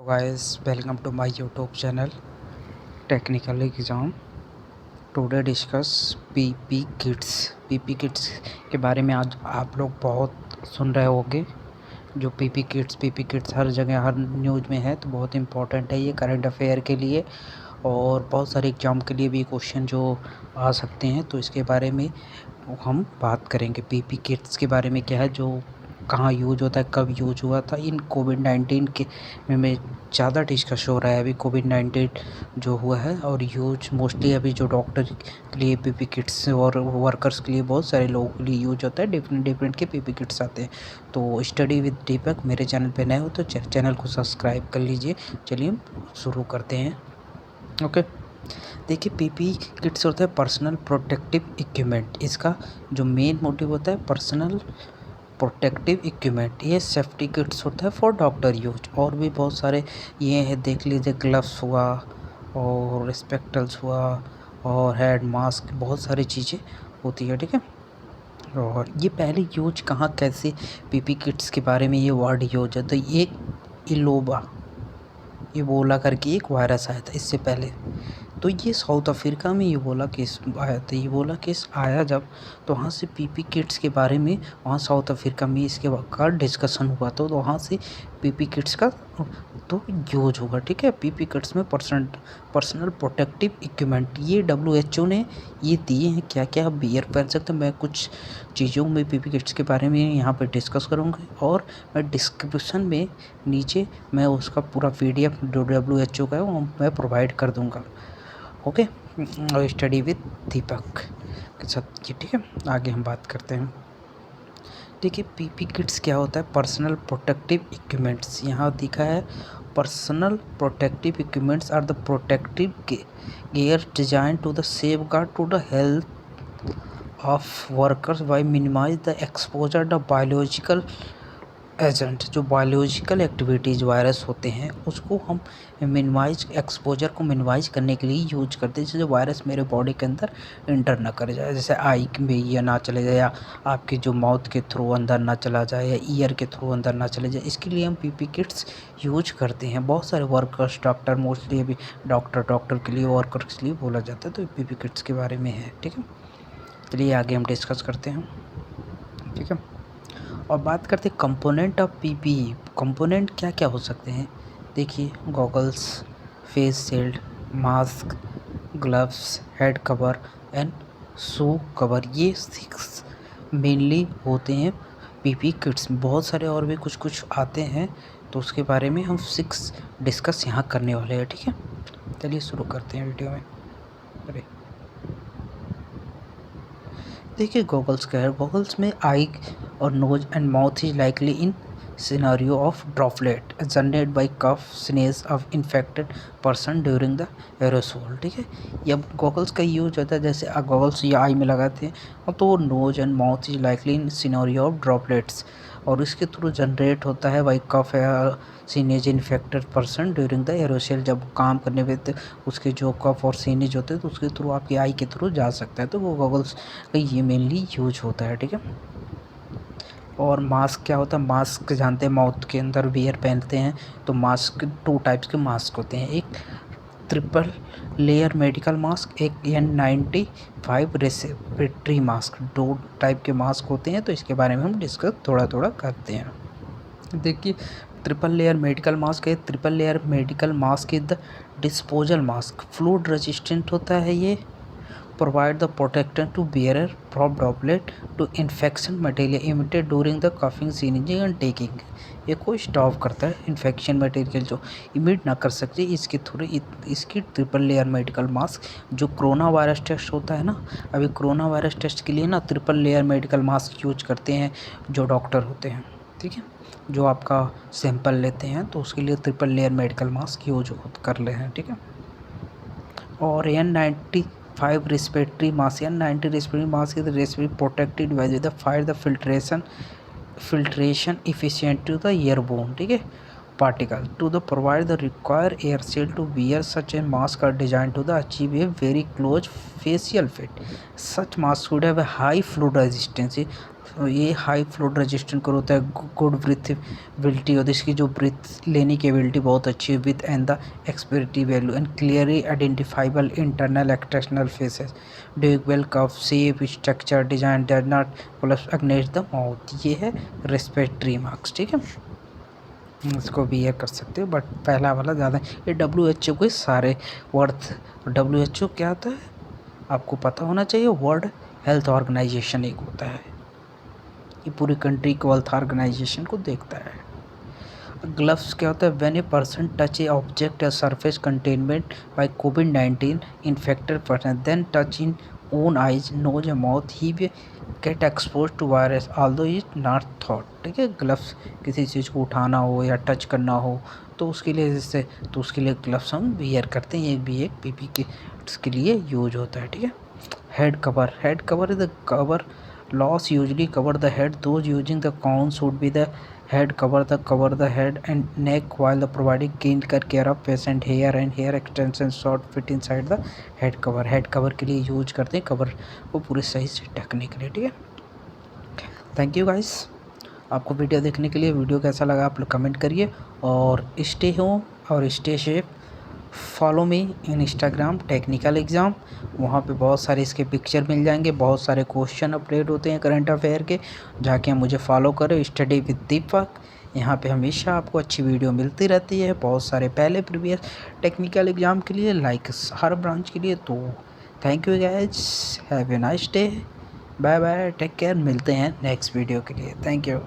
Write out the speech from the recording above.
guys, welcome to my YouTube channel Technical Exam. Today discuss PP kits के बारे में आज आप लोग बहुत सुन रहे होंगे। जो पीपी किट्स हर जगह हर न्यूज़ में है, तो बहुत इम्पोर्टेंट है ये करंट अफेयर के लिए और बहुत सारे एग्जाम के लिए भी क्वेश्चन जो आ सकते हैं। तो इसके बारे में हम बात करेंगे। पीपी किट्स के बारे में क्या है, जो कहाँ यूज होता है, कब यूज हुआ था। इन कोविड-19 के में ज़्यादा डिस्कस हो रहा है अभी कोविड-19 जो हुआ है, और यूज मोस्टली अभी जो डॉक्टर के लिए पीपी किट्स और वर्कर्स के लिए बहुत सारे लोगों के लिए यूज होता है। डिफरेंट के पीपी किट्स आते हैं। तो स्टडी विद दीपक मेरे चैनल पे नए हो तो चैनल को सब्सक्राइब कर लीजिए। चलिए हम शुरू करते हैं। ओके, देखिए पीपी किट्स होता है पर्सनल प्रोटेक्टिव इक्विपमेंट। इसका जो मेन मोटिव होता है पर्सनल प्रोटेक्टिव इक्विपमेंट। ये सेफ्टी किट्स होता है फॉर डॉक्टर यूज। और भी बहुत सारे ये हैं, देख लीजिए ग्लव्स हुआ और स्पेक्टल्स हुआ और हेड मास्क, बहुत सारी चीज़ें होती है। ठीक है, और ये पहले यूज कहाँ कैसे पीपी किट्स के बारे में ये वर्ड यूज है, तो ये इबोला करके एक वायरस आया था इससे पहले। तो ये साउथ अफ्रीका में इबोला केस आया था। इबोला केस आया जब, तो वहाँ से पीपी किट्स के बारे में वहाँ साउथ अफ्रीका में इसके का डिस्कशन हुआ था। तो वहाँ से पीपी किट्स का तो यूज होगा। ठीक है, पीपी किट्स में पर्सनल प्रोटेक्टिव इक्विपमेंट ये WHO ने ये दिए हैं। क्या क्या आप बियर पहन सकते हैं, मैं कुछ चीज़ों में पीपी किट्स के बारे में यहाँ पे डिस्कस करूँगा, और मैं डिस्क्रिप्शन में नीचे मैं उसका पूरा PDF जो WHO का है वो मैं प्रोवाइड कर दूँगा। ओके, और स्टडी विद दीपक के साथ ये। ठीक है, आगे हम बात करते हैं। देखिए पीपी किट्स क्या होता है, पर्सनल प्रोटेक्टिव इक्विपमेंट्स। यहाँ दिखा है personal protective equipments are the protective gear designed to the safeguard to the health of workers by minimize the exposure to biological agent. जो बायोलॉजिकल एक्टिविटीज़ वायरस होते हैं उसको हम मिनिमाइज एक्सपोजर को minimise करने के लिए यूज करते हैं, जिससे वायरस मेरे बॉडी के अंदर इंटर ना कर जाए। जैसे आई में ये ना चले जाए, या आपके जो माउथ के थ्रू अंदर ना चला जाए, या ईयर के थ्रू अंदर ना चले जाए। इसके लिए हम पीपी किट्स यूज करते हैं। बहुत सारे वर्कर्स, डॉक्टर, मोस्टली अभी डॉक्टर के लिए, वर्कर्स के लिए बोला जाता है। तो पीपी किट्स के बारे में है। ठीक है, चलिए आगे हम डिस्कस करते हैं। ठीक है, और बात करते हैं कंपोनेंट ऑफ पीपीई। कंपोनेंट क्या क्या हो सकते हैं, देखिए goggles, face shield, mask, gloves, head cover and shoe cover. ये 6 मेनली होते हैं पीपी किट्स में। बहुत सारे और भी कुछ आते हैं, तो उसके बारे में हम 6 डिस्कस यहाँ करने वाले हैं। ठीक है, चलिए शुरू करते हैं वीडियो में। अरे देखिए गॉगल्स क्या है। गॉगल्स में आई और nose and mouth is likely in scenario of droplet generated by cough sneeze of infected person during the aerosol. ठीक है, ये गॉगल्स का यूज होता है। जैसे गॉगल्स ये आई में लगाते हैं, तो वो nose and mouth is likely in scenario of droplets, और इसके थ्रू जनरेट होता है बाई कफ या sneeze infected person during the aerosol. जब काम करने पे तो उसके जो कफ और सीनेज होते हैं, तो उसके थ्रू आपकी आई के थ्रू जा सकता है। तो वो गॉगल्स का ये मेनली यूज होता है। ठीक है, और मास्क क्या होता है, मास्क जानते हैं माउथ के अंदर वियर पहनते हैं। तो मास्क 2 टाइप्स के मास्क होते हैं, एक ट्रिपल लेयर मेडिकल मास्क, एक N95 रेस्पिरेटरी मास्क। 2 टाइप के मास्क होते हैं, तो इसके बारे में हम डिस्कस थोड़ा करते हैं। देखिए ट्रिपल लेयर मेडिकल मास्क है। Triple layer medical mask is the disposal mask, fluid resistant होता है ये। Provide the protector to bearer from droplet to infection material emitted during the coughing sneezing and taking. ये को stop करता है infection material जो emit ना कर सकते इसके थ्रू। इसकी ट्रिपल लेयर मेडिकल मास्क जो कोरोना वायरस टेस्ट होता है ना, अभी कोरोना वायरस टेस्ट के लिए ना triple layer medical mask use करते हैं जो डॉक्टर होते हैं। ठीक है, जो आपका सैंपल लेते हैं, तो उसके लिए triple layer medical mask use कर ले हैं। ठीक है, और N95 respiratory mask, N90 respiratory mask is respiratory protective device with fire the filtration efficient to the airborne. ठीक है, particle to the provide the required air seal to wear. Such a mask are designed to the achieve a very close facial fit. Such mask should have a high fluid resistance. तो ये high fluid resistant कर होता है, good ब्रीथेबिलिटी और इसकी जो breathe लेने की एबिलिटी बहुत अच्छी है, with and the expiry value and clearly identifiable internal external faces, durable cuff shape structure design does not plus against the mouth. ये है रेस्पिरेटरी मास्क, ठीक है, इसको भी ये कर सकते हो, बट पहला वाला ज़्यादा। ये WHO के सारे वर्थ, WHO क्या आता है आपको पता होना चाहिए, वर्ल्ड हेल्थ ऑर्गेनाइजेशन एक होता है, ये पूरी कंट्री को हेल्थ ऑर्गेनाइजेशन को देखता है। ग्लव्स क्या होता है, when a person touch a object या सरफेस कंटेनमेंट बाय कोविड-19 infected person then touch in own eyes nose या माउथ ही भी get exposed to virus although is not thought, ठीक है। ग्लव्स किसी चीज़ को उठाना हो या टच करना हो तो उसके लिए जैसे, तो उसके लिए ग्लव्स हम वियर करते हैं, ये भी एक पीपी किट्स के लिए यूज होता है, ठीक है। Head cover is the cover loss usually cover the head. Those using the gown should be the head cover the head and neck while the providing keen care of patient hair and hair extension short fit inside the head cover के लिए use करते हैं, cover को पूरे सही से ढकने के लिए, ठीक है। थैंक यू गाइस, आपको वीडियो देखने के लिए। वीडियो कैसा लगा आप लोग कमेंट करिए और स्टे होम और स्टे सेफ। फॉलो मी इन इंस्टाग्राम टेक्निकल एग्ज़ाम, वहाँ पे बहुत सारे इसके पिक्चर मिल जाएंगे, बहुत सारे क्वेश्चन अपडेट होते हैं करंट अफेयर के, जाके मुझे फॉलो करो। स्टडी विद दीपक, यहाँ पे हमेशा आपको अच्छी वीडियो मिलती रहती है, बहुत सारे पहले प्रीवियस टेक्निकल एग्ज़ाम के लिए, लाइक हर ब्रांच के लिए। तो thank you guys, have a nice day, bye bye, take care, मिलते हैं नेक्स्ट वीडियो के लिए। Thank you.